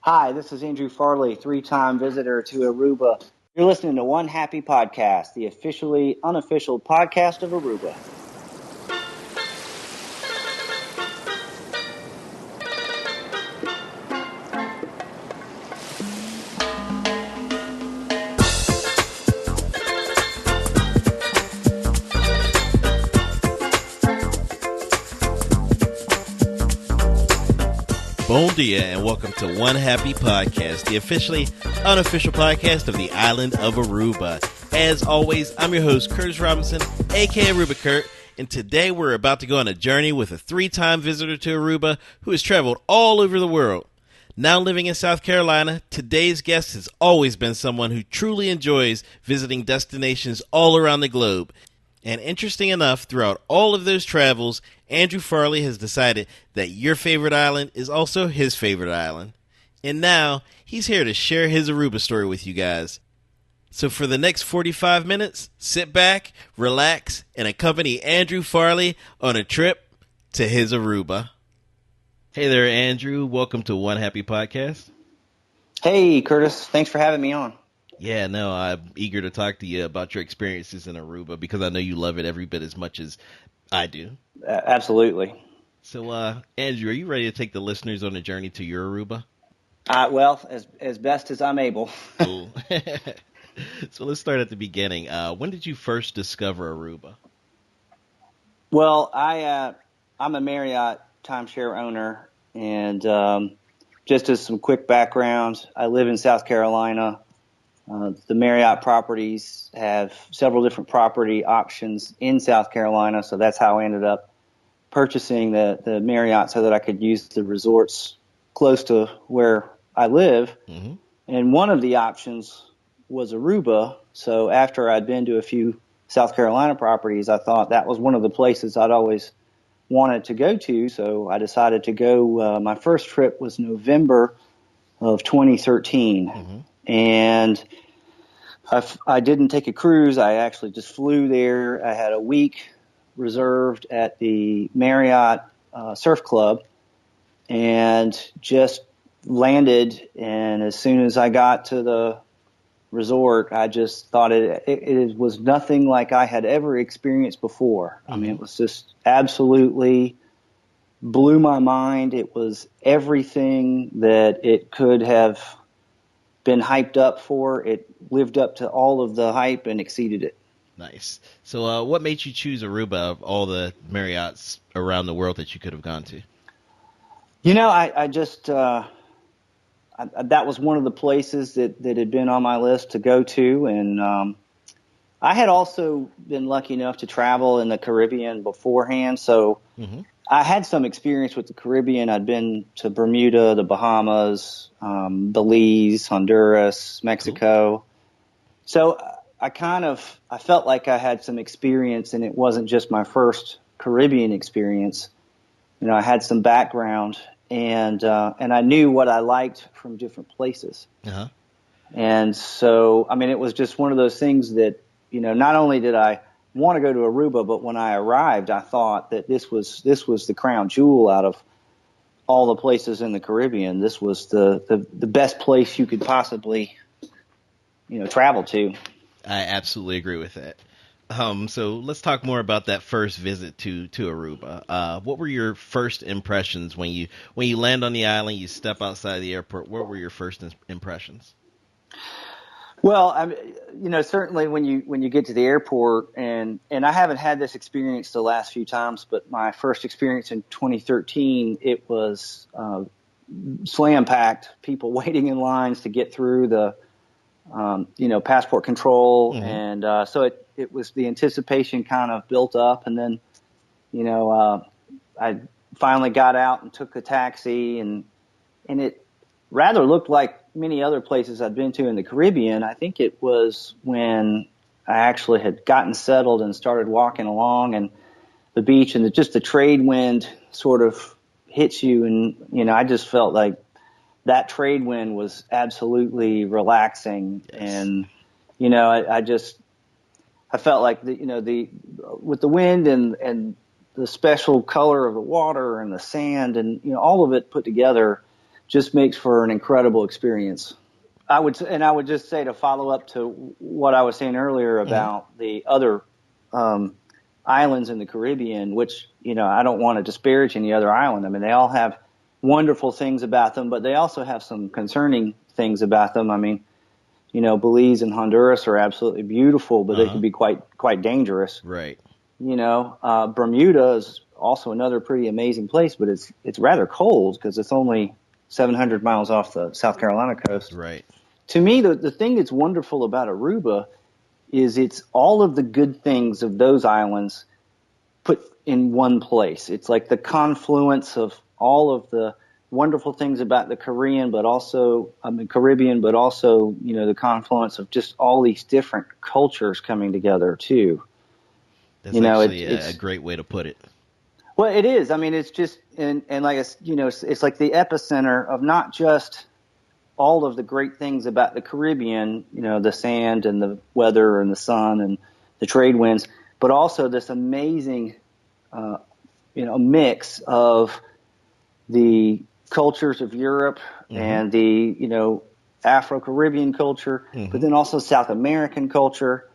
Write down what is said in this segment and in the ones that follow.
Hi, this is Andrew Farley, three-time visitor to Aruba. You're listening to One Happy Podcast, the officially unofficial podcast of Aruba. Bon dia and welcome to One Happy Podcast, the officially unofficial podcast of the island of Aruba. As always, I'm your host, Curtis Robinson, aka Aruba Kurt, and today we're about to go on a journey with a three-time visitor to Aruba who has traveled all over the world. Now living in South Carolina, today's guest has always been someone who truly enjoys visiting destinations all around the globe. And interesting enough, throughout all of those travels, Andrew Farley has decided that your favorite island is also his favorite island. And now, he's here to share his Aruba story with you guys. So for the next 45 minutes, sit back, relax, and accompany Andrew Farley on a trip to his Aruba. Hey there, Andrew. Welcome to One Happy Podcast. Hey, Curtis. Thanks for having me on. Yeah, no, I'm eager to talk to you about your experiences in Aruba because I know you love it every bit as much as I do. Absolutely. So, Andrew, are you ready to take the listeners on a journey to your Aruba? Well, as best as I'm able. Cool. So let's start at the beginning. When did you first discover Aruba? Well, I'm a Marriott timeshare owner, and just as some quick background, I live in South Carolina. The Marriott properties have several different property options in South Carolina, so that's how I ended up purchasing the Marriott so that I could use the resorts close to where I live. Mm-hmm. And one of the options was Aruba, so after I'd been to a few South Carolina properties, I thought that was one of the places I'd always wanted to go to, so I decided to go. My first trip was November of 2013. Mm-hmm. And I didn't take a cruise. I actually just flew there. I had a week reserved at the Marriott Surf Club and just landed. And as soon as I got to the resort, I just thought it was nothing like I had ever experienced before. Mm-hmm. I mean, it was just absolutely blew my mind. It was everything that it could have been hyped up for. It lived up to all of the hype and exceeded it. Nice. So what made you choose Aruba of all the Marriotts around the world that you could have gone to? You know, I just that was one of the places that had been on my list to go to. And I had also been lucky enough to travel in the Caribbean beforehand. So mm-hmm. I had some experience with the Caribbean. I'd been to Bermuda, the Bahamas, Belize, Honduras, Mexico. Cool. So I felt like I had some experience, and it wasn't just my first Caribbean experience. You know, I had some background, and I knew what I liked from different places. Uh-huh. And so, I mean, it was just one of those things that, you know, not only did I want to go to Aruba, but when I arrived, I thought that this was the crown jewel out of all the places in the Caribbean. This was the best place you could possibly, you know, travel to. I absolutely agree with that. So let's talk more about that first visit to Aruba. What were your first impressions when you land on the island? You step outside the airport. What were your first impressions? Well, you know, certainly when you get to the airport, and I haven't had this experience the last few times, but my first experience in 2013, it was slam packed, people waiting in lines to get through the, you know, passport control, mm-hmm. and so it was the anticipation kind of built up, and then, you know, I finally got out and took a taxi, and it rather looked like many other places I'd been to in the Caribbean. I think it was when I actually had gotten settled and started walking along and the beach, and just the trade wind sort of hits you. And, you know, I just felt like that trade wind was absolutely relaxing. Yes. And, you know, I felt like with the wind and the special color of the water and the sand and, you know, all of it put together, just makes for an incredible experience. I would just say, to follow up to what I was saying earlier about the other islands in the Caribbean, which, I don't want to disparage any other island. I mean, they all have wonderful things about them, but they also have some concerning things about them. I mean, Belize and Honduras are absolutely beautiful, but they can be quite dangerous. Right. Bermuda is also another pretty amazing place, but it's rather cold because it's only 700 miles off the South Carolina coast. Right. To me, the thing that's wonderful about Aruba is it's all of the good things of those islands put in one place. It's like the confluence of all of the wonderful things about the Caribbean, but also the confluence of just all these different cultures coming together too. That's actually a great way to put it. Well, it is. I mean, it's just and like it's like the epicenter of not just all of the great things about the Caribbean, the sand and the weather and the sun and the trade winds, but also this amazing, mix of the cultures of Europe and the, Afro-Caribbean culture, but then also South American culture.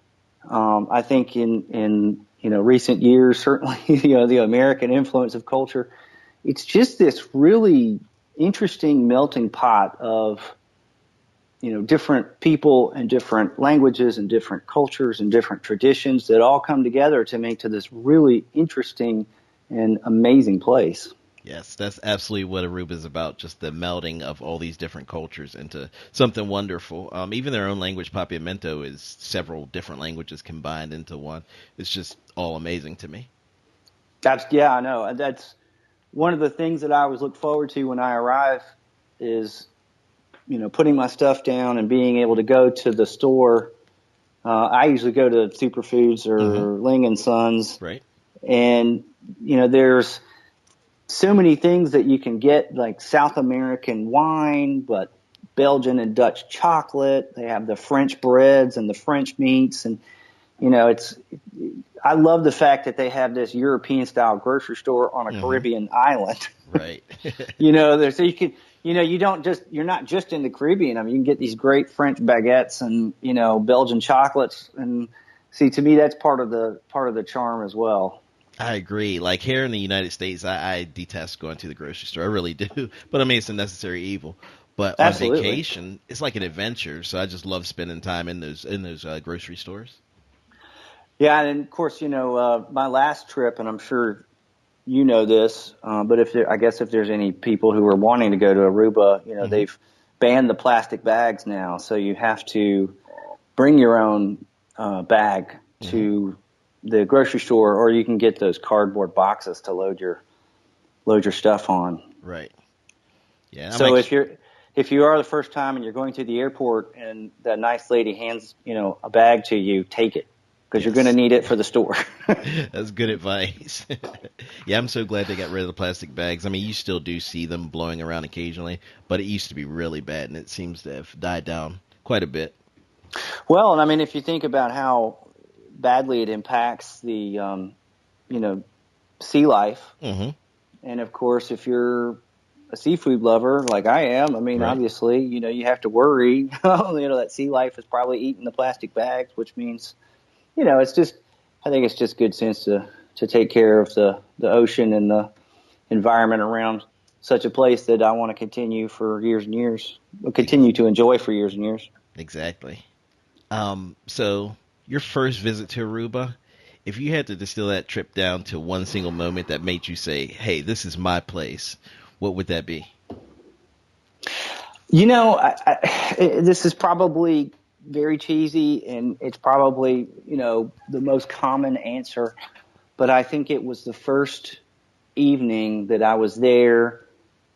I think in recent years, certainly, the American influence of culture. It's just this really interesting melting pot of, different people and different languages and different cultures and different traditions that all come together to make to this really interesting and amazing place. Yes, that's absolutely what Aruba is about, just the melding of all these different cultures into something wonderful. Even their own language, Papiamento, is several different languages combined into one. It's just all amazing to me. I know. That's one of the things that I always look forward to when I arrive is, putting my stuff down and being able to go to the store. I usually go to Superfoods or Ling and Sons. Right. And, there's so many things that you can get, like South American wine, but Belgian and Dutch chocolate. They have the French breads and the French meats. And, I love the fact that they have this European style grocery store on a Caribbean island. Right. So you can, you're not just in the Caribbean. I mean, you can get these great French baguettes and, Belgian chocolates. And see, to me, that's part of the charm as well. I agree. Like here in the United States, I detest going to the grocery store. I really do. But I mean, it's a necessary evil. But Absolutely. On vacation, it's like an adventure. So I just love spending time in those grocery stores. Yeah, and of course, my last trip, and I'm sure you know this, but if there's any people who are wanting to go to Aruba, they've banned the plastic bags now, so you have to bring your own bag to the grocery store, or you can get those cardboard boxes to load your stuff on. Right. Yeah. So if you are the first time and you're going to the airport and that nice lady hands a bag to you, take it. Because you're going to need it for the store. That's good advice. Yeah, I'm so glad they got rid of the plastic bags. I mean, you still do see them blowing around occasionally, but it used to be really bad, and it seems to have died down quite a bit. Well, and I mean, if you think about how badly it impacts the, sea life, and of course, if you're a seafood lover like I am, I mean, obviously, you have to worry. That sea life is probably eating the plastic bags, which means. I think it's just good sense to take care of the ocean and the environment around such a place that I want to continue for years and years, continue to enjoy for years and years. Exactly. So your first visit to Aruba, if you had to distill that trip down to one single moment that made you say, hey, this is my place, what would that be? This is probably very cheesy, and it's probably, the most common answer, but I think it was the first evening that I was there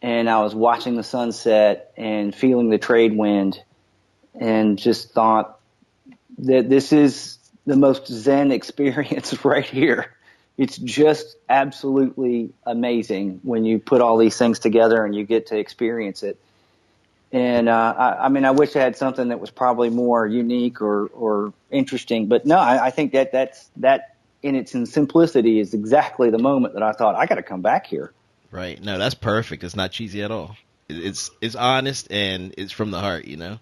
and I was watching the sunset and feeling the trade wind and just thought that this is the most Zen experience right here. It's just absolutely amazing when you put all these things together and you get to experience it. And I wish I had something that was probably more unique or interesting. But no, I think that in its simplicity is exactly the moment that I thought, I got to come back here. Right. No, that's perfect. It's not cheesy at all. It's honest and it's from the heart, you know.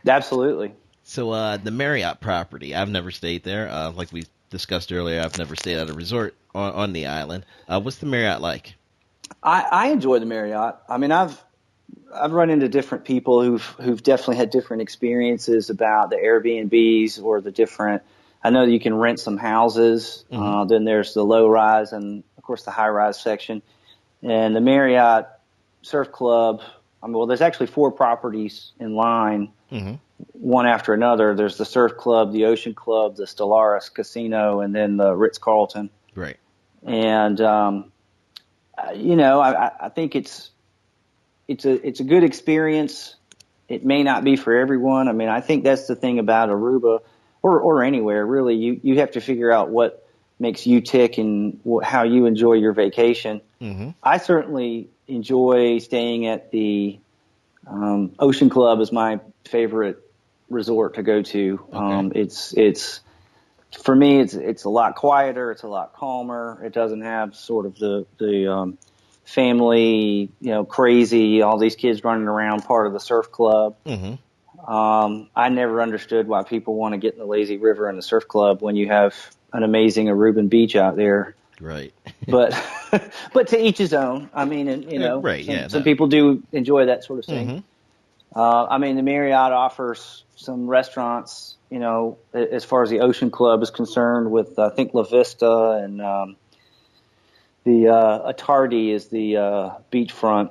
Absolutely. So the Marriott property, I've never stayed there. Like we discussed earlier, I've never stayed at a resort on the island. What's the Marriott like? I enjoy the Marriott. I mean, I've run into different people who've definitely had different experiences about the Airbnbs or the different. I know that you can rent some houses. Then there's the low rise and of course the high rise section. And the Marriott Surf Club. I mean, well, there's actually 4 properties in line, one after another. There's the Surf Club, the Ocean Club, the Stellaris Casino, and then the Ritz Carlton. Right. And I think it's a good experience. It may not be for everyone. I mean, I think that's the thing about Aruba or anywhere really. You have to figure out what makes you tick and how you enjoy your vacation. I certainly enjoy staying at the Ocean Club is my favorite resort to go to. Okay. It's for me, it's a lot quieter. It's a lot calmer. It doesn't have sort of the family, crazy, all these kids running around part of the surf club. I never understood why people want to get in the lazy river and the surf club when you have an amazing Aruban beach out there. Right. But to each his own. I mean, and, right. some people do enjoy that sort of thing. I mean, the Marriott offers some restaurants, as far as the Ocean Club is concerned, with I think La Vista and the Attardi is the beachfront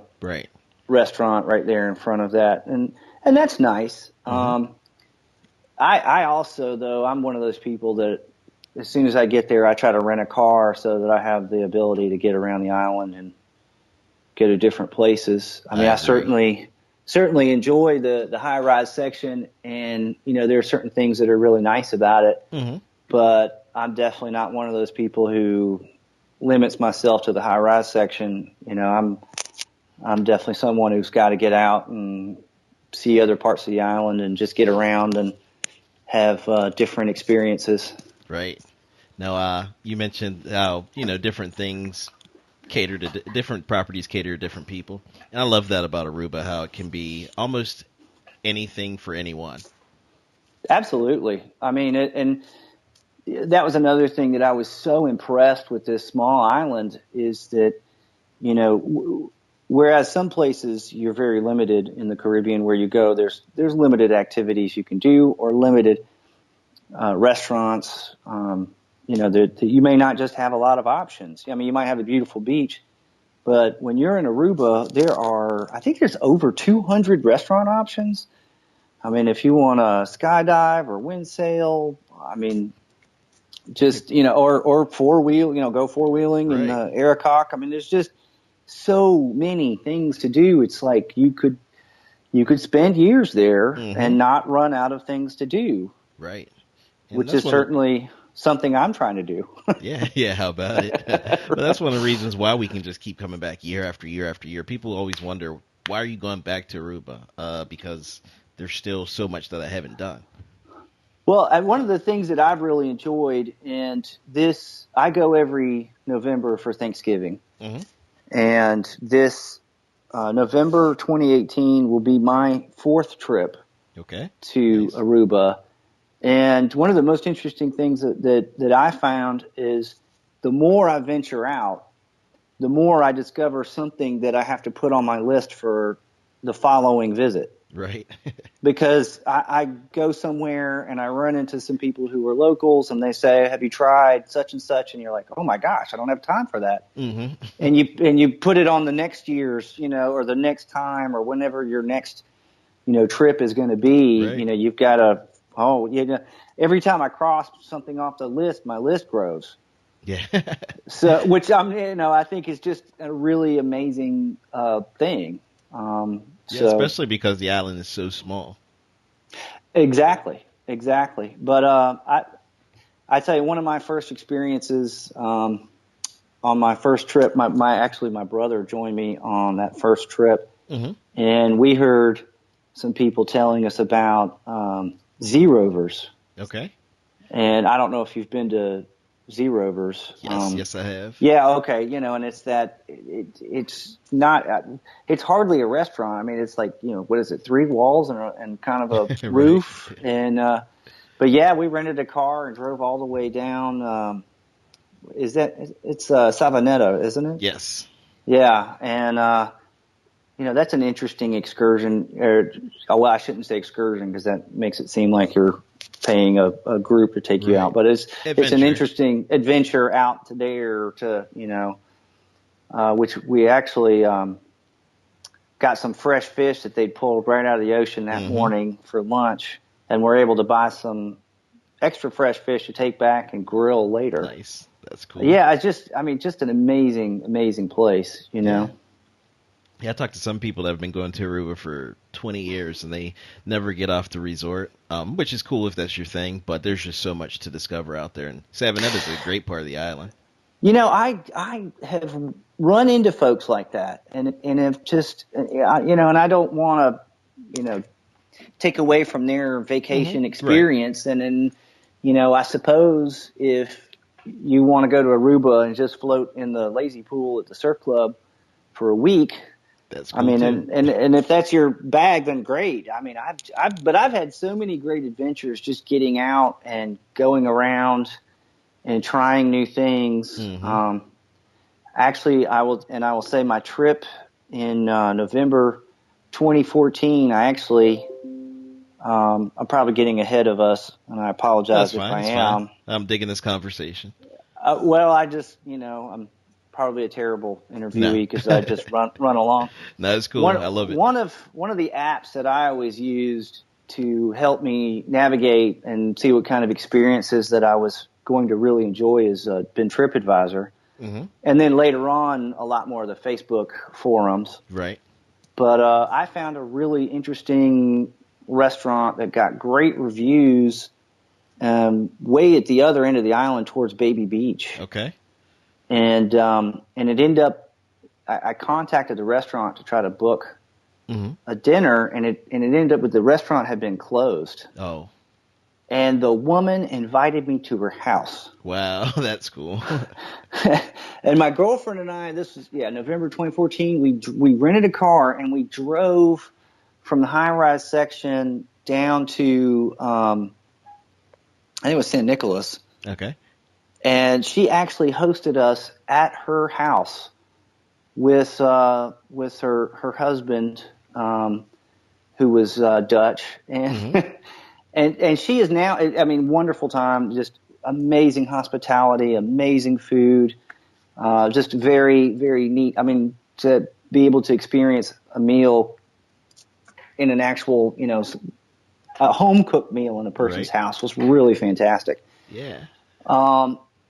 restaurant right there in front of that, and that's nice. I also, though, I'm one of those people that as soon as I get there, I try to rent a car so that I have the ability to get around the island and go to different places. I mean, I certainly enjoy the high rise section, and there are certain things that are really nice about it. But I'm definitely not one of those people who limits myself to the high rise section. I'm definitely someone who's got to get out and see other parts of the island and just get around and have different experiences. Right. Now, you mentioned how different things cater to different properties, cater to different people, and I love that about Aruba, how it can be almost anything for anyone. Absolutely. I mean, and that was another thing that I was so impressed with this small island is that, whereas some places you're very limited in the Caribbean where you go, there's limited activities you can do or limited restaurants. That you may not just have a lot of options. I mean, you might have a beautiful beach, but when you're in Aruba, I think there's over 200 restaurant options. I mean, if you want to skydive or wind sail, I mean, just, or four-wheel, go four-wheeling in Aracock. I mean, there's just so many things to do. It's like you could spend years there and not run out of things to do. Right. And which is certainly something I'm trying to do. Yeah, how about it? But that's one of the reasons why we can just keep coming back year after year after year. People always wonder, why are you going back to Aruba? Because there's still so much that I haven't done. Well, and one of the things that I've really enjoyed, I go every November for Thanksgiving. And this November 2018 will be my 4th trip to Aruba. And one of the most interesting things that I found is the more I venture out, the more I discover something that I have to put on my list for the following visit. Right. Because I go somewhere and I run into some people who are locals and they say, have you tried such and such? And you're like, oh my gosh, I don't have time for that. And you put it on the next year's, or the next time or whenever your next, trip is going to be, you've got to, every time I cross something off the list, my list grows. Yeah. So, which I think is just a really amazing thing. Especially because the island is so small. Exactly. But I tell you, one of my first experiences on my first trip, my brother joined me on that first trip, and we heard some people telling us about Z Rovers. Okay. And I don't know if you've been to Z-Rovers. Yes, I have. Yeah, okay, and it's that it's not it's hardly a restaurant. I mean, it's like what is it? 3 walls and kind of a Right. roof. And but yeah, we rented a car and drove all the way down. It's Savanetta, isn't it? Yes. Yeah, and that's an interesting excursion. Well, I shouldn't say excursion because that makes it seem like you're paying a group to take you out. But it's an interesting adventure out to there which we actually got some fresh fish that they'd pulled right out of the ocean that morning for lunch, and we're able to buy some extra fresh fish to take back and grill later. Nice. That's cool. Yeah, just an amazing place, Yeah. Yeah, I talked to some people that have been going to Aruba for 20 years, and they never get off the resort, which is cool if that's your thing, but there's just so much to discover out there, and Savanetta is a great part of the island. I have run into folks like that, and have just, and I don't want to, take away from their vacation experience. Right. And then, I suppose if you want to go to Aruba and just float in the lazy pool at the surf club for a week, that's cool too. And if that's your bag, then great. I mean, I've had so many great adventures just getting out and going around and trying new things. Actually, I will say my trip in November 2014. I'm probably getting ahead of us, and I apologize if I am. Fine. I'm digging this conversation. Well, I'm probably a terrible interviewee because I just run along. No, it's cool. I love it. One of the apps that I always used to help me navigate and see what kind of experiences that I was going to really enjoy has been TripAdvisor. And then later on, a lot more of the Facebook forums. Right. But I found a really interesting restaurant that got great reviews way at the other end of the island towards Baby Beach. Okay. And it ended up, I contacted the restaurant to try to book a dinner, and it ended up with the restaurant had been closed. Oh. And the woman invited me to her house. Wow, that's cool. And my girlfriend and I, this was November 2014. We rented a car and we drove from the high-rise section down to I think it was San Nicolas. Okay. And she actually hosted us at her house with her husband, who was Dutch, and and she is now, wonderful time, just amazing hospitality, amazing food, just very, very neat. I mean, to be able to experience a meal in an actual, a home cooked meal in a person's house was really fantastic. Yeah.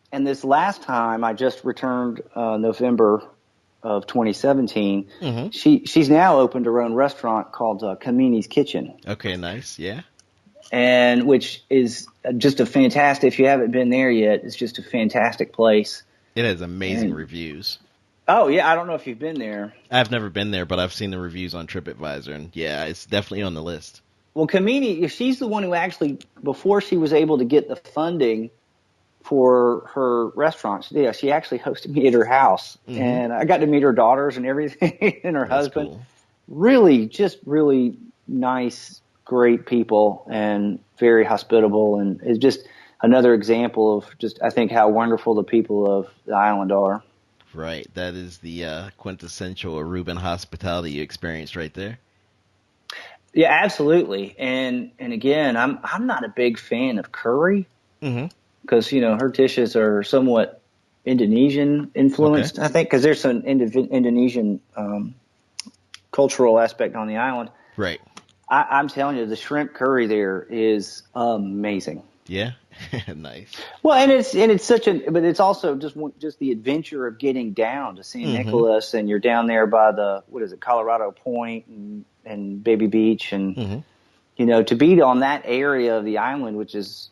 And this last time I just returned, November of 2017, she's now opened her own restaurant called Kamini's Kitchen. Okay, nice. Yeah. And which is just a fantastic, if you haven't been there yet, it's just a fantastic place. It has amazing reviews. Oh, yeah. I don't know if you've been there. I've never been there, but I've seen the reviews on TripAdvisor, and yeah, it's definitely on the list. Well, Kamini, she's the one who actually, before she was able to get the funding for her restaurant, she actually hosted me at her house. And I got to meet her daughters and everything, and her husband. Cool. Really nice, great people, and very hospitable. And it's just another example of just, I think, how wonderful the people of the island are. Right. That is the quintessential Aruban hospitality you experienced right there. Yeah, absolutely. And again, I'm not a big fan of curry because her dishes are somewhat Indonesian influenced. I think because there's some Indonesian cultural aspect on the island. Right. I'm telling you, the shrimp curry there is amazing. Yeah. Nice. Well, and it's but it's also just the adventure of getting down to San Nicolas, and you're down there by the, Colorado Point and Baby Beach, and to be on that area of the island, which is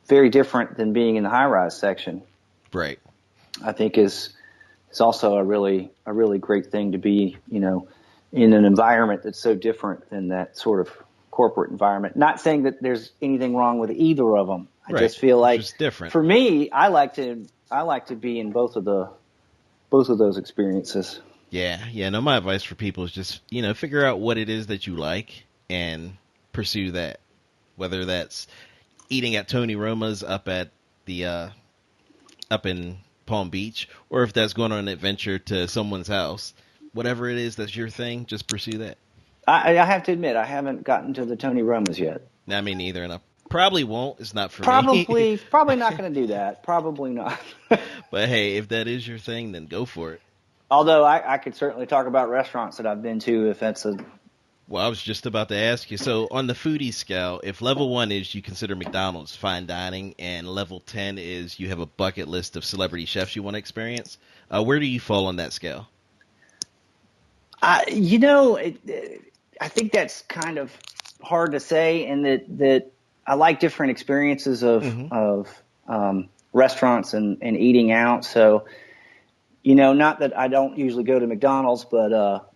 very different than being in the high-rise section. Right. I think is also a really great thing to be, in an environment that's so different than that sort of corporate environment. Not saying that there's anything wrong with either of them. I just feel like it's different. For me, I like to be in both of those experiences. Yeah. No, my advice for people is just, figure out what it is that you like and pursue that. Whether that's eating at Tony Roma's up at the up in Palm Beach, or if that's going on an adventure to someone's house. Whatever it is that's your thing, just pursue that. I have to admit, I haven't gotten to the Tony Romas yet. Not me neither, and I probably won't. It's not for me. Probably not going to do that. Probably not. But hey, if that is your thing, then go for it. Although I could certainly talk about restaurants that I've been to if that's a. Well, I was just about to ask you. So on the foodie scale, if level 1 is you consider McDonald's fine dining, and level 10 is you have a bucket list of celebrity chefs you want to experience, where do you fall on that scale? I think that's kind of hard to say, and that I like different experiences of restaurants and eating out. So, not that I don't usually go to McDonald's, but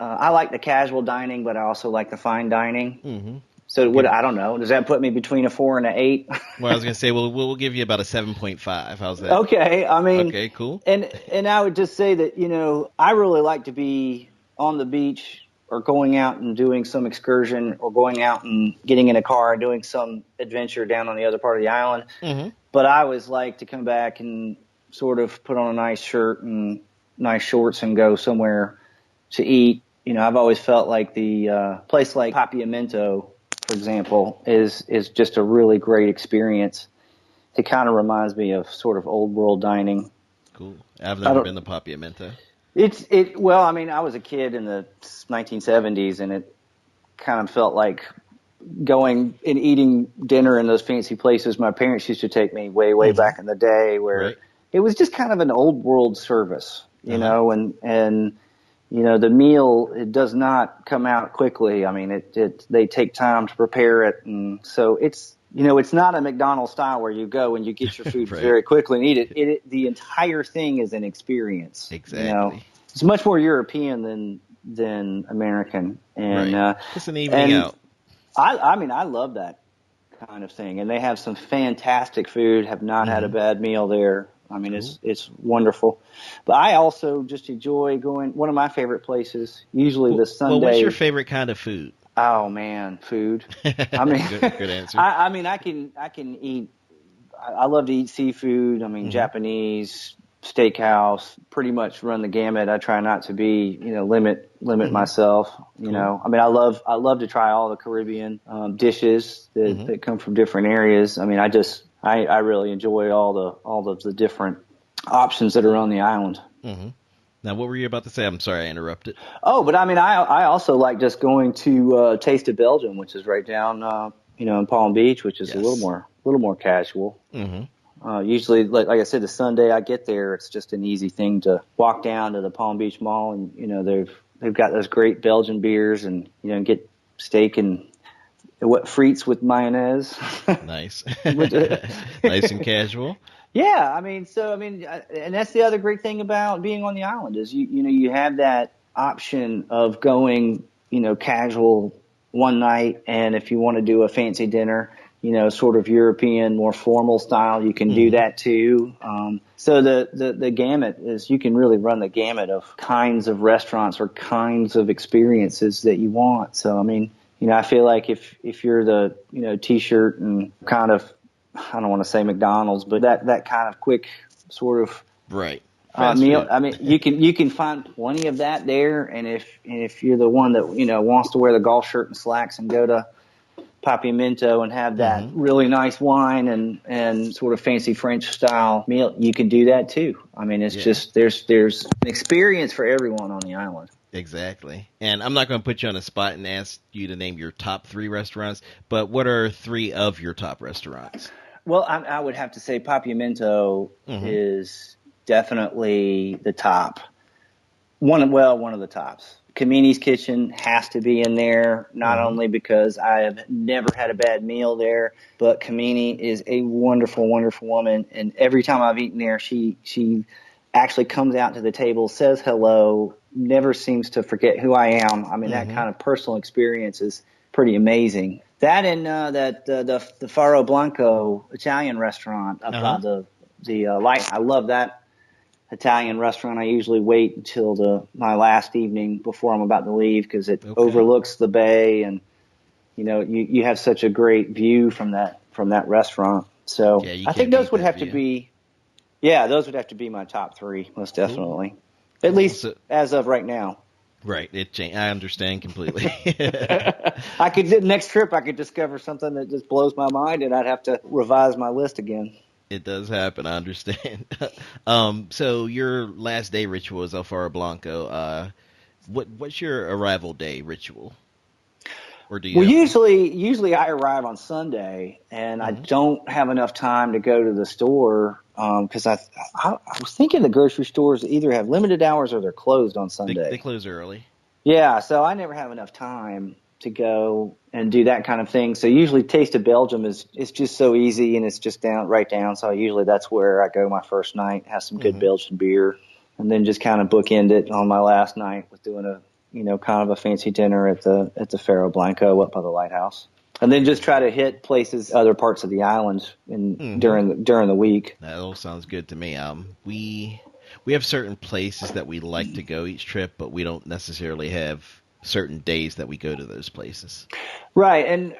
I like the casual dining, but I also like the fine dining. Mm-hmm. So I don't know. Does that put me between a 4 and an 8? Well, I was going to say, we'll give you about a 7.5. How's that? Okay. I mean, okay, cool. And I would just say that, I really like to be on the beach or going out and doing some excursion or going out and getting in a car and doing some adventure down on the other part of the island. Mm-hmm. But I always like to come back and sort of put on a nice shirt and nice shorts and go somewhere to eat. I've always felt like the place like Papiamento, for example, is just a really great experience. It kind of reminds me of sort of old world dining. Cool. I've never been to Papiamento. Well, I mean, I was a kid in the 1970s, and it kind of felt like going and eating dinner in those fancy places my parents used to take me way mm-hmm. back in the day, where it was just kind of an old world service, and the meal, it does not come out quickly. I mean, they take time to prepare it, and so it's not a McDonald's style where you go and you get your food very quickly and eat it. The entire thing is an experience. Exactly. It's much more European than American, and it's an evening out. I mean, I love that kind of thing, and they have some fantastic food. Have not had a bad meal there. I mean, it's wonderful. But I also just enjoy going. One of my favorite places, usually the Sunday. Well, what's your favorite kind of food? Oh man, food. I mean, good answer. I mean, I can eat. I love to eat seafood. I mean, Japanese, steakhouse, pretty much run the gamut. I try not to be, limit myself. I mean, I love to try all the Caribbean dishes that come from different areas. I mean, I really enjoy all of the different options that are on the island. Mm-hmm. Now, what were you about to say? I'm sorry I interrupted. Oh, but I mean, I also like just going to Taste of Belgium, which is right down, in Palm Beach, which is a little more casual. Mm-hmm. Usually, like I said, the Sunday I get there, it's just an easy thing to walk down to the Palm Beach Mall, and they've got those great Belgian beers, and get steak and frites with mayonnaise. Nice, nice and casual. Yeah, I mean, and that's the other great thing about being on the island is you have that option of going casual one night, and if you want to do a fancy dinner, sort of European, more formal style, you can do that too. So the gamut is, you can really run the gamut of kinds of restaurants or kinds of experiences that you want. So I mean, I feel like if you're the t-shirt and kind of, I don't want to say McDonald's, but that kind of quick sort of meal. I mean, you can find plenty of that there, and if you're the one that wants to wear the golf shirt and slacks and go to Papiamento and have that really nice wine and sort of fancy French style meal, you can do that too. I mean, it's just there's an experience for everyone on the island. Exactly. And I'm not going to put you on the spot and ask you to name your top 3 restaurants, but what are 3 of your top restaurants? Well, I would have to say Papiamento is definitely the top. One of the tops. Camini's Kitchen has to be in there, not only because I have never had a bad meal there, but Camini is a wonderful, wonderful woman. And every time I've eaten there, she actually comes out to the table, says hello, never seems to forget who I am. I mean, that kind of personal experience is pretty amazing. That and the Faro Blanco Italian restaurant up by the light. I love that Italian restaurant. I usually wait until my last evening before I'm about to leave because it overlooks the bay, and you have such a great view from that restaurant. So I think those would have to be, those would have to be my top three, most definitely. Cool. At least as of right now. Right. I understand completely. Next trip I could discover something that just blows my mind, and I'd have to revise my list again. It does happen. I understand. So your last day ritual is El Faro Blanco. What's your arrival day ritual? Or do you? Well, usually I arrive on Sunday, and I don't have enough time to go to the store because I was thinking the grocery stores either have limited hours or they're closed on Sunday. They close early. Yeah, so I never have enough time to go and do that kind of thing. So usually Taste of Belgium is just so easy, and it's just right down. So usually that's where I go my first night, have some good Belgian beer, and then just kind of bookend it on my last night with doing a kind of a fancy dinner at the Faro Blanco up by the lighthouse. And then just try to hit places, other parts of the island during the week. That all sounds good to me. We have certain places that we like to go each trip, but we don't necessarily have certain days that we go to those places. Right, and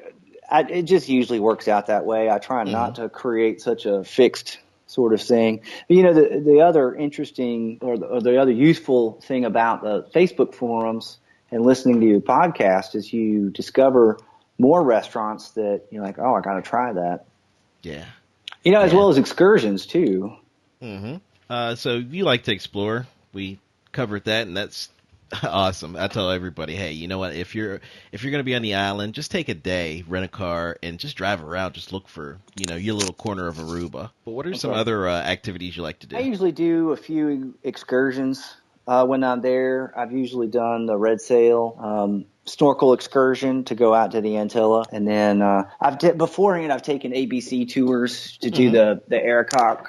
it just usually works out that way. I try not to create such a fixed sort of thing. The other interesting or the other useful thing about the Facebook forums and listening to your podcast is you discover more restaurants that you're like, oh, I got to try that. Yeah. As well as excursions too. So you like to explore. We covered that, and that's awesome. I tell everybody, hey, you know what? If you're going to be on the island, just take a day, rent a car, and just drive around. Just look for your little corner of Aruba. But what are some other activities you like to do? I usually do a few excursions when I'm there. I've usually done the red sail snorkel excursion to go out to the Antilla, and then beforehand I've taken ABC tours to do the Aracock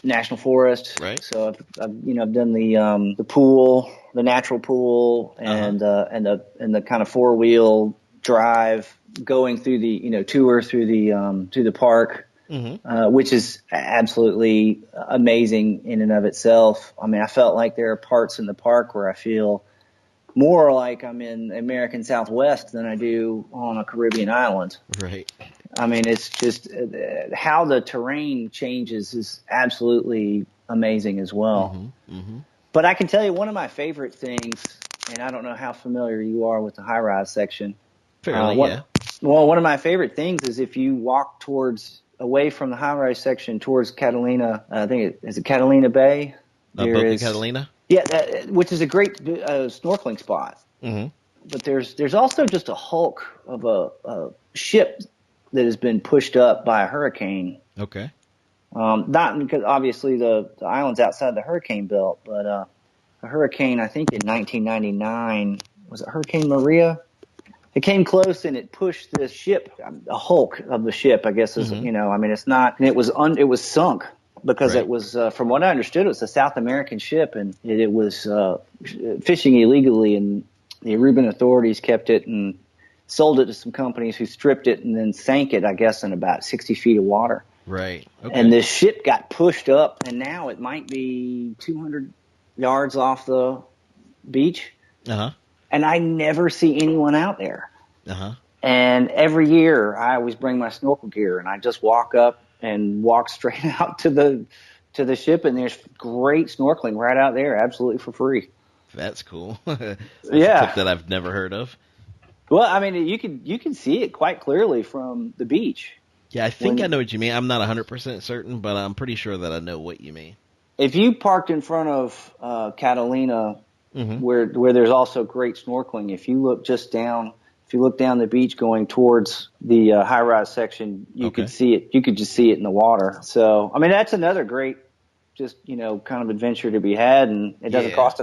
National Forest. Right. So I've done the pool, the natural pool, and the kind of 4-wheel drive going through the tour through the park, which is absolutely amazing in and of itself. I mean, I felt like there are parts in the park where I feel more like I'm in American Southwest than I do on a Caribbean island. Right. I mean, it's just how the terrain changes is absolutely amazing as well. But I can tell you one of my favorite things, and I don't know how familiar you are with the high-rise section. Fairly, yeah. Well, one of my favorite things is if you walk away from the high-rise section towards Catalina, I think is it Catalina Bay? Boca Catalina? Yeah, which is a great snorkeling spot. But there's also just a hulk of a ship that has been pushed up by a hurricane. Okay. Not because obviously the island's outside the hurricane belt, but a hurricane, I think in 1999, was it Hurricane Maria? It came close and it pushed this ship, a hulk of the ship, I guess is, I mean, it's not, and it was sunk because it was, from what I understood, it was a South American ship, and it was fishing illegally, and the Aruban authorities kept it and sold it to some companies who stripped it and then sank it, I guess, in about 60 feet of water. Right. Okay. And this ship got pushed up, and now it might be 200 yards off the beach. And I never see anyone out there. And every year I always bring my snorkel gear, and I just walk up and walk straight out to the ship, and there's great snorkeling right out there, absolutely for free. That's cool. That's a tip that I've never heard of. Well, I mean, you can see it quite clearly from the beach. Yeah, I think I know what you mean. I'm not 100% certain, but I'm pretty sure that I know what you mean. If you parked in front of Catalina, where there's also great snorkeling, if you look down the beach going towards the high-rise section, you could see it. You could just see it in the water. So, I mean, that's another great, just kind of adventure to be had, and it doesn't cost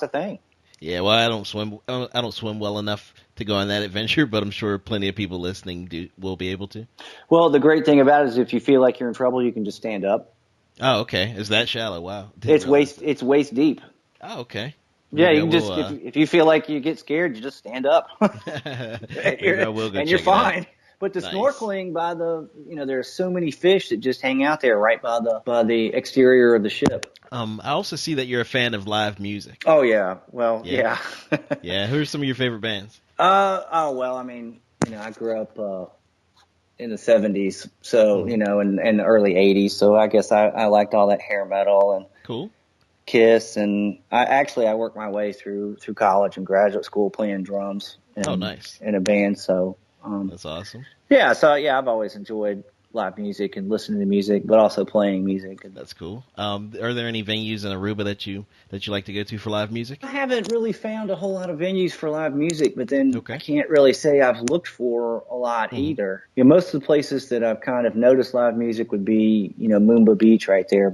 a thing. Yeah, well, I don't swim well enough to go on that adventure, but I'm sure plenty of people listening will be able to. Well, the great thing about it is if you feel like you're in trouble, you can just stand up. Oh, okay. Is that shallow? Wow. It's waist deep. Oh, okay. Yeah, Maybe you I can just will. if you feel like you get scared, you just stand up, Maybe I will go and you're check it out. fine. But the Nice. snorkeling by there are so many fish that just hang out there right by the exterior of the ship. I also see that you're a fan of live music. Oh yeah, well Yeah. yeah. Yeah. Who are some of your favorite bands? Oh well, I mean, I grew up in the '70s, so Hmm. and the early '80s, so I guess I liked all that hair metal and Cool. Kiss, and I worked my way through college and graduate school playing drums Oh, and nice. in a band. So That's awesome. yeah, I've always enjoyed live music and listening to music, but also playing music. That's cool. Are there any venues in Aruba that you like to go to for live music? I haven't really found a whole lot of venues for live music, but then I Okay. can't really say I've looked for a lot Hmm. either. Most of the places that I've kind of noticed live music would be, Moomba Beach right there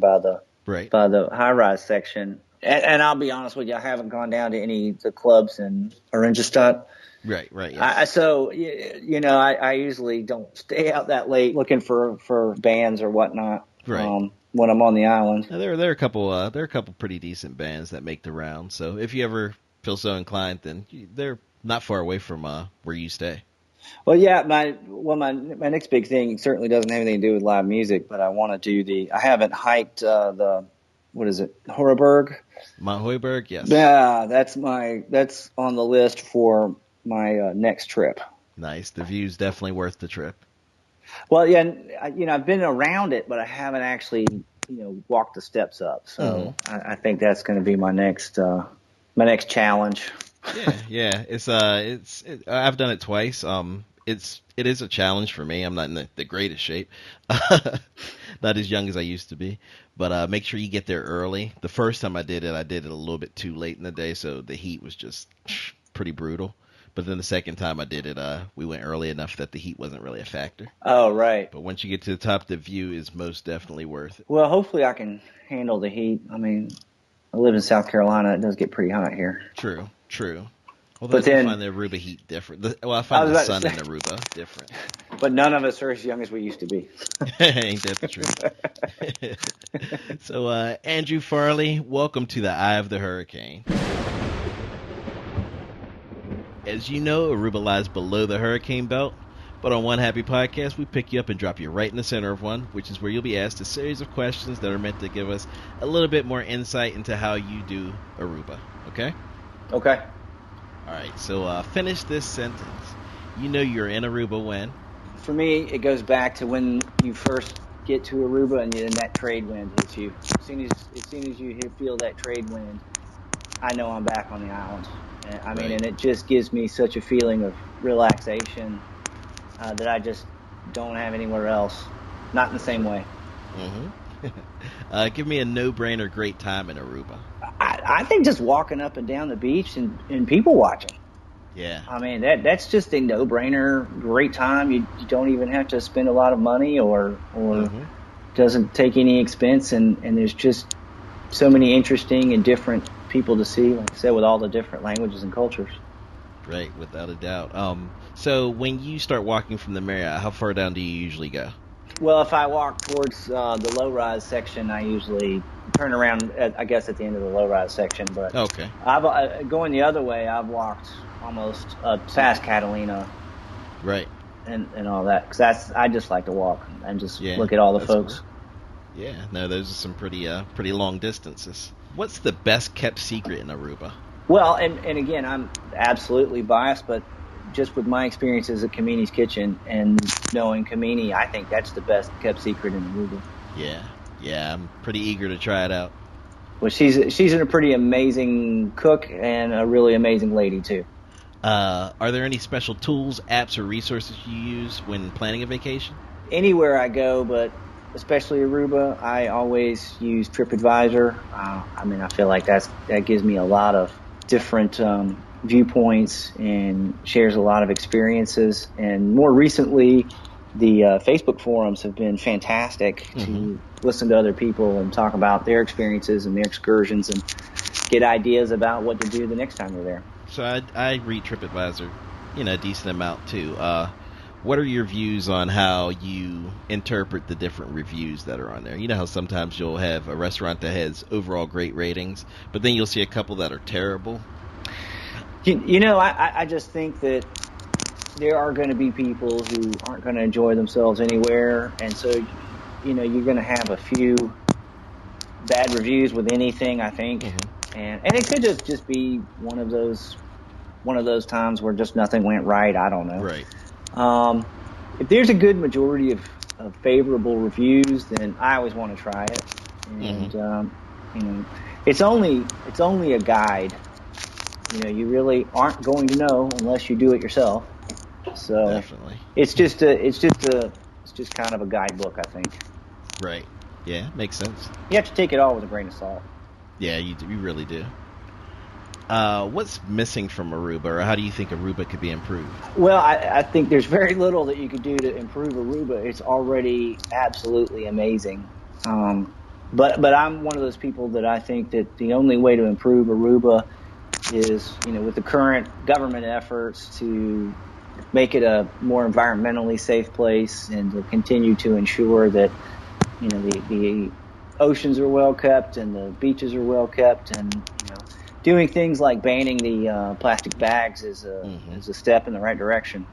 Right. by the high rise section. And I'll be honest with you, I haven't gone down to any of the clubs in Oranjestad. Right. Right. Yeah. I usually don't stay out that late looking for bands or whatnot. Right. When I'm on the island. Now, there are a couple pretty decent bands that make the round. So if you ever feel so inclined, then they're not far away from where you stay. Well, yeah, my next big thing certainly doesn't have anything to do with live music, but I want to do I haven't hiked what is it, Horaberg? Mount Hooiberg, yes. Yeah, that's on the list for my next trip. Nice. The view's definitely worth the trip. Well, yeah, I've been around it, but I haven't actually, walked the steps up. So I think that's going to be my next challenge. Yeah. I've done it twice. It is a challenge for me. I'm not in the greatest shape, not as young as I used to be. But make sure you get there early. The first time I did it a little bit too late in the day, so the heat was just pretty brutal. But then the second time I did it, we went early enough that the heat wasn't really a factor. Oh, right. But once you get to the top, the view is most definitely worth it. Well, hopefully I can handle the heat. I mean, I live in South Carolina. It does get pretty hot here. True. Although But then I find the Aruba heat different. I find the sun in Aruba different. But none of us are as young as we used to be. Ain't that the truth? So, Andrew Farley, welcome to the Eye of the Hurricane. As you know, Aruba lies below the hurricane belt, but on One Happy Podcast, we pick you up and drop you right in the center of one, which is where you'll be asked a series of questions that are meant to give us a little bit more insight into how you do Aruba. Okay? Okay. All right, so finish this sentence. You know you're in Aruba when? For me, it goes back to when you first get to Aruba and then that trade wind hits you. As soon as you feel that trade wind, I know I'm back on the island. And it just gives me such a feeling of relaxation that I just don't have anywhere else. Not in the same way. Mm-hmm. Give me a no-brainer great time in Aruba. I think just walking up and down the beach and people watching. Yeah. I mean, that's just a no-brainer great time. You don't even have to spend a lot of money or doesn't take any expense. And there's just so many interesting and different people to see, like I said, with all the different languages and cultures. Right, without a doubt. So when you start walking from the Marriott, how far down do you usually go? Well, if I walk towards the low-rise section, I usually turn around, I guess, at the end of the low-rise section. But okay. Going the other way, I've walked almost past Catalina. Right. And all that, because I just like to walk and just look at all the folks. Cool. Yeah, no, those are some pretty long distances. What's the best kept secret in Aruba? Well, and again, I'm absolutely biased, but just with my experiences at Kamini's Kitchen and knowing Kamini, I think that's the best kept secret in Aruba. Yeah, I'm pretty eager to try it out. Well, she's a pretty amazing cook and a really amazing lady too. Are there any special tools, apps, or resources you use when planning a vacation? Anywhere I go, but especially Aruba, I always use TripAdvisor. I feel like that gives me a lot of different viewpoints and shares a lot of experiences. And more recently, the Facebook forums have been fantastic to listen to other people and talk about their experiences and their excursions and get ideas about what to do the next time you're there. So I read TripAdvisor, a decent amount too. what are your views on how you interpret the different reviews that are on there? You know how sometimes you'll have a restaurant that has overall great ratings, but then you'll see a couple that are terrible? I just think that there are going to be people who aren't going to enjoy themselves anywhere, and so you're going to have a few bad reviews with anything, I think. And it could just be one of those times where just nothing went right. I don't know. Right. If there's a good majority of favorable reviews, then I always want to try it. And it's only a guide. You really aren't going to know unless you do it yourself. So definitely, it's just kind of a guidebook, I think. Right. Yeah, makes sense. You have to take it all with a grain of salt. Yeah, you really do. What's missing from Aruba, or how do you think Aruba could be improved? Well, I think there's very little that you could do to improve Aruba. It's already absolutely amazing. But I'm one of those people that I think that the only way to improve Aruba is, with the current government efforts to make it a more environmentally safe place and to continue to ensure that, the oceans are well kept and the beaches are well kept, and doing things like banning the plastic bags is a step in the right direction.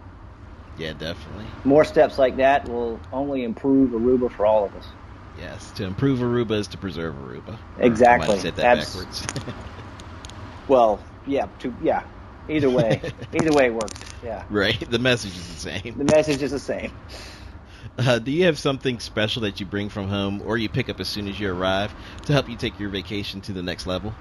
Yeah, definitely. More steps like that will only improve Aruba for all of us. Yes, to improve Aruba is to preserve Aruba. Exactly. I might have said that backwards. Well, yeah. Either way works. Yeah. Right. The message is the same. The message is the same. Do you have something special that you bring from home or you pick up as soon as you arrive to help you take your vacation to the next level?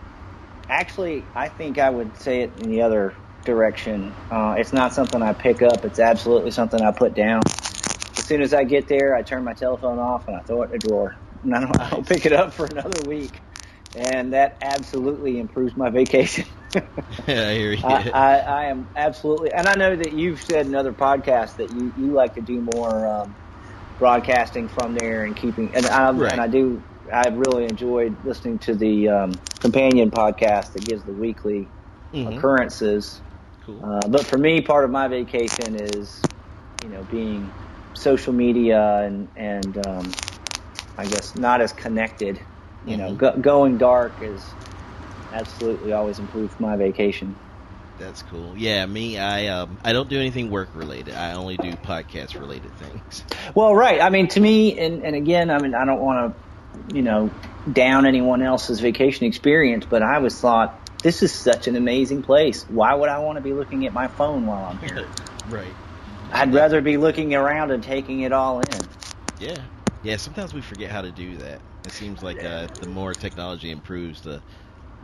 Actually, I think I would say it in the other direction. It's not something I pick up. It's absolutely something I put down. As soon as I get there, I turn my telephone off and I throw it in a drawer. And I don't pick it up for another week. And that absolutely improves my vacation. Yeah, I hear you. I am absolutely, and I know that you've said in other podcasts that you like to do more broadcasting from there and keeping, and I do. I've really enjoyed listening to the companion podcast that gives the weekly occurrences. Cool. But for me, part of my vacation is, being social media and I guess not as connected. Going dark is absolutely always improved my vacation. That's cool. Yeah, me, I don't do anything work related. I only do podcast related things. Well, right. I mean, to me, and again, I mean, I don't want to, down anyone else's vacation experience, but I always thought this is such an amazing place. Why would I want to be looking at my phone while I'm here? Right. I'd rather be looking around and taking it all in. Yeah. Yeah, sometimes we forget how to do that. It seems like the more technology improves, the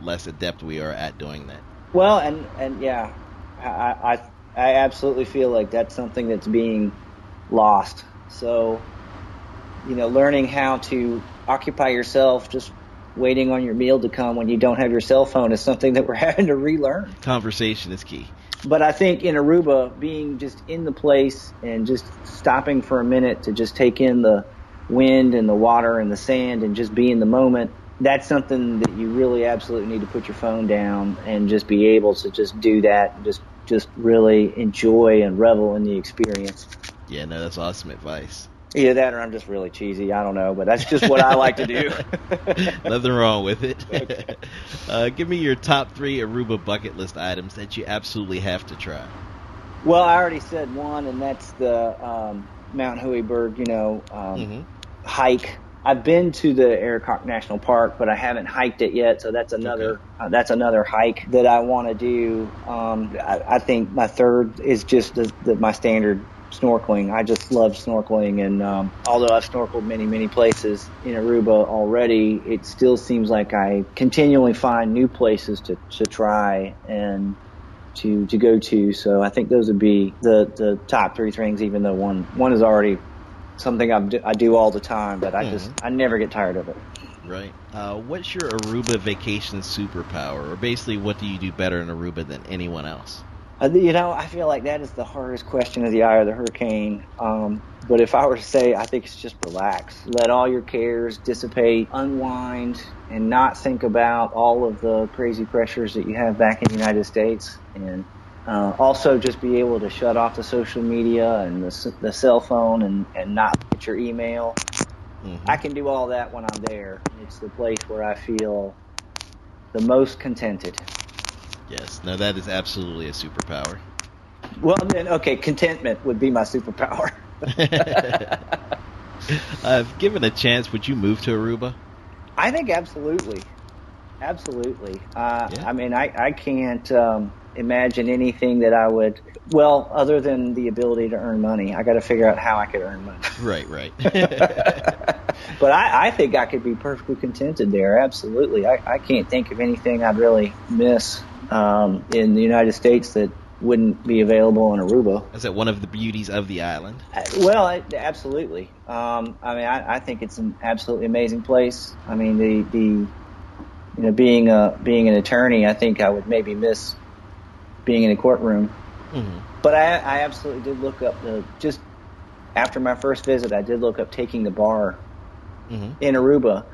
less adept we are at doing that. Well, and yeah, I absolutely feel like that's something that's being lost. So, learning how to occupy yourself, just waiting on your meal to come when you don't have your cell phone, is something that we're having to relearn. Conversation is key. But I think in Aruba, being just in the place and just stopping for a minute to just take in the wind and the water and the sand and just be in the moment, that's something that you really absolutely need to put your phone down and just be able to just do that and just really enjoy and revel in the experience. Yeah, no, that's awesome advice. Either that or I'm just really cheesy. I don't know, but that's just what I like to do. Nothing wrong with it. Okay. Give me your top 3 Aruba bucket list items that you absolutely have to try. Well, I already said one, and that's the Mount Hueyberg, hike. I've been to the Arikok National Park, but I haven't hiked it yet, so that's another hike that I want to do. I think my third is just my standard snorkeling. I just love snorkeling, and although I've snorkeled many places in Aruba already, it still seems like I continually find new places to try and to go to. So I think those would be the top 3 things, even though one is already something I do all the time, but I never get tired of it. Right. What's your Aruba vacation superpower, or basically what do you do better in Aruba than anyone else? I feel like that is the hardest question of the eye of the hurricane. But if I were to say, I think it's just relax. Let all your cares dissipate, unwind, and not think about all of the crazy pressures that you have back in the United States. And Also, just be able to shut off the social media and the cell phone and not look at your email. Mm-hmm. I can do all that when I'm there. It's the place where I feel the most contented. Yes. Now, that is absolutely a superpower. Well, then, okay, contentment would be my superpower. If given a chance, would you move to Aruba? I think absolutely. Absolutely. Yeah. I mean, I can't imagine anything that I would, well, other than the ability to earn money. I got to figure out how I could earn money. Right. But I think I could be perfectly contented there. Absolutely. I can't think of anything I'd really miss in the United States that wouldn't be available in Aruba. Is that one of the beauties of the island? Well, absolutely. I mean, I think it's an absolutely amazing place. I mean, being an attorney, I think I would maybe miss being in a courtroom. Mm-hmm. But I absolutely did look up just after my first visit, I did look up taking the bar in Aruba,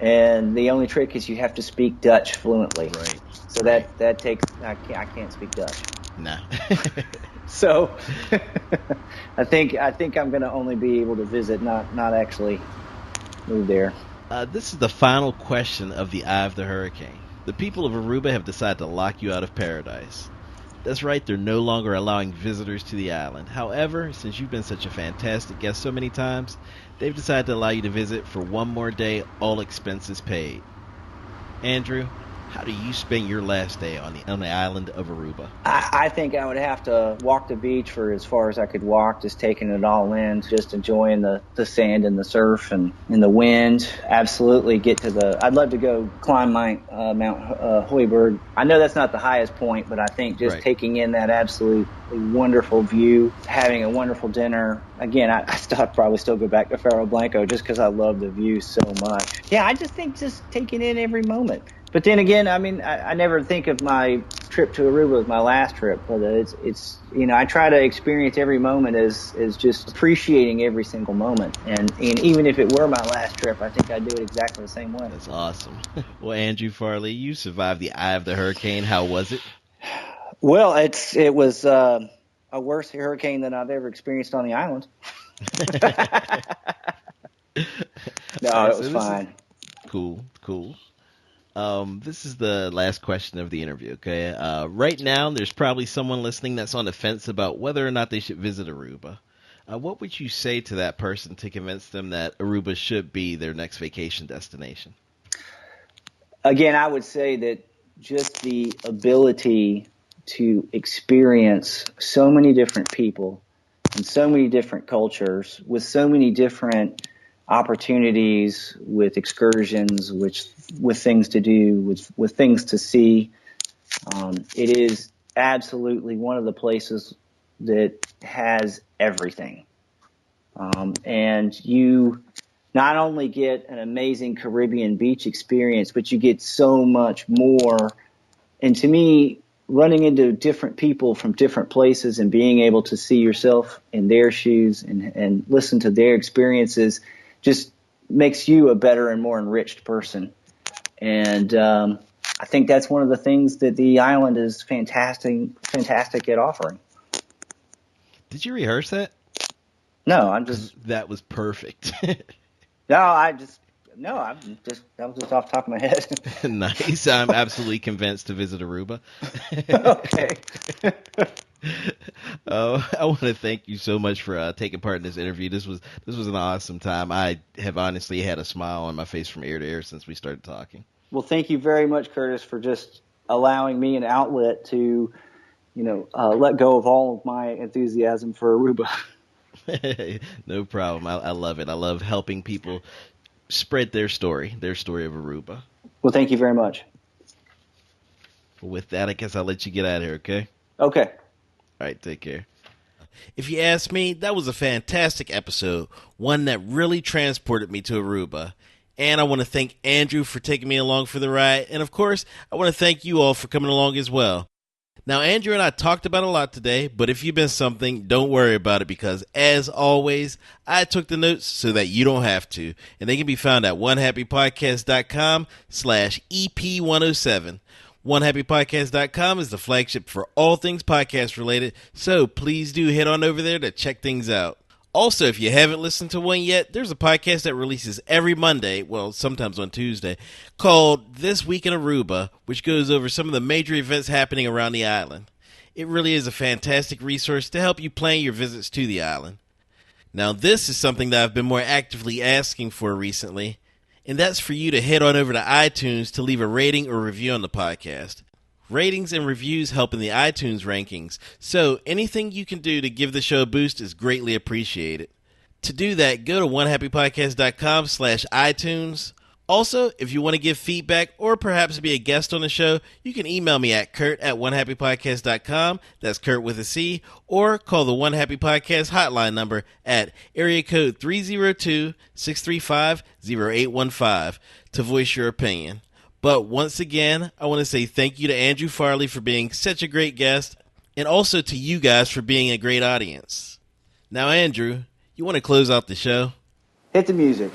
and the only trick is you have to speak Dutch fluently. Right. So that takes I can't speak Dutch. Nah. So I think I'm going to only be able to visit, not actually move there. This is the final question of the Eye of the Hurricane. The people of Aruba have decided to lock you out of paradise. That's right, they're no longer allowing visitors to the island. However, since you've been such a fantastic guest so many times, they've decided to allow you to visit for one more day, all expenses paid. Andrew, how do you spend your last day on the island of Aruba? I think I would have to walk the beach for as far as I could walk, just taking it all in, just enjoying the sand and the surf and the wind. Absolutely I'd love to go climb Mount Hooiberg. I know that's not the highest point, but I think just taking in that absolutely wonderful view, having a wonderful dinner. Again, I'd probably still go back to Faro Blanco just because I love the view so much. Yeah, I just think just taking in every moment. But then again, I mean, I never think of my trip to Aruba as my last trip, but it's I try to experience every moment as just appreciating every single moment. And even if it were my last trip, I think I'd do it exactly the same way. That's awesome. Well, Andrew Farley, you survived the eye of the hurricane. How was it? Well, it was a worse hurricane than I've ever experienced on the island. No, it was fine. Cool. This is the last question of the interview, okay? Right now, there's probably someone listening that's on the fence about whether or not they should visit Aruba. What would you say to that person to convince them that Aruba should be their next vacation destination? Again, I would say that just the ability to experience so many different people and so many different cultures with so many different opportunities, with excursions, with things to do, with things to see. It is absolutely one of the places that has everything. And you not only get an amazing Caribbean beach experience, but you get so much more. And to me, running into different people from different places and being able to see yourself in their shoes and listen to their experiences just makes you a better and more enriched person. And I think that's one of the things that the island is fantastic at offering. Did you rehearse that? No, that was perfect. that was just off the top of my head. Nice. I'm absolutely convinced to visit Aruba. Okay. I want to thank you so much for taking part in this interview. This was an awesome time. I have honestly had a smile on my face from ear to ear since we started talking. Well, thank you very much, Curtis, for just allowing me an outlet to, let go of all of my enthusiasm for Aruba. No problem. I love it. I love helping people spread their story of Aruba. Well, thank you very much. With that, I guess I'll let you get out of here, okay? Okay. All right, take care. If you ask me, that was a fantastic episode, one that really transported me to Aruba. And I want to thank Andrew for taking me along for the ride. And of course, I want to thank you all for coming along as well. Now, Andrew and I talked about a lot today, but if you missed something, don't worry about it because, as always, I took the notes so that you don't have to. And they can be found at onehappypodcast.com/EP107. OneHappyPodcast.com is the flagship for all things podcast related, so please do head on over there to check things out. Also, if you haven't listened to one yet, there's a podcast that releases every Monday, well, sometimes on Tuesday, called This Week in Aruba, which goes over some of the major events happening around the island. It really is a fantastic resource to help you plan your visits to the island. Now, this is something that I've been more actively asking for recently, and that's for you to head on over to iTunes to leave a rating or review on the podcast. Ratings and reviews help in the iTunes rankings, so anything you can do to give the show a boost is greatly appreciated. To do that, go to onehappypodcast.com/iTunes. Also, if you want to give feedback or perhaps be a guest on the show, you can email me at kurt@onehappypodcast.com, that's Kurt with a C, or call the One Happy Podcast hotline number at area code 302-635-0815 to voice your opinion. But once again, I want to say thank you to Andrew Farley for being such a great guest, and also to you guys for being a great audience. Now, Andrew, you want to close out the show? Hit the music.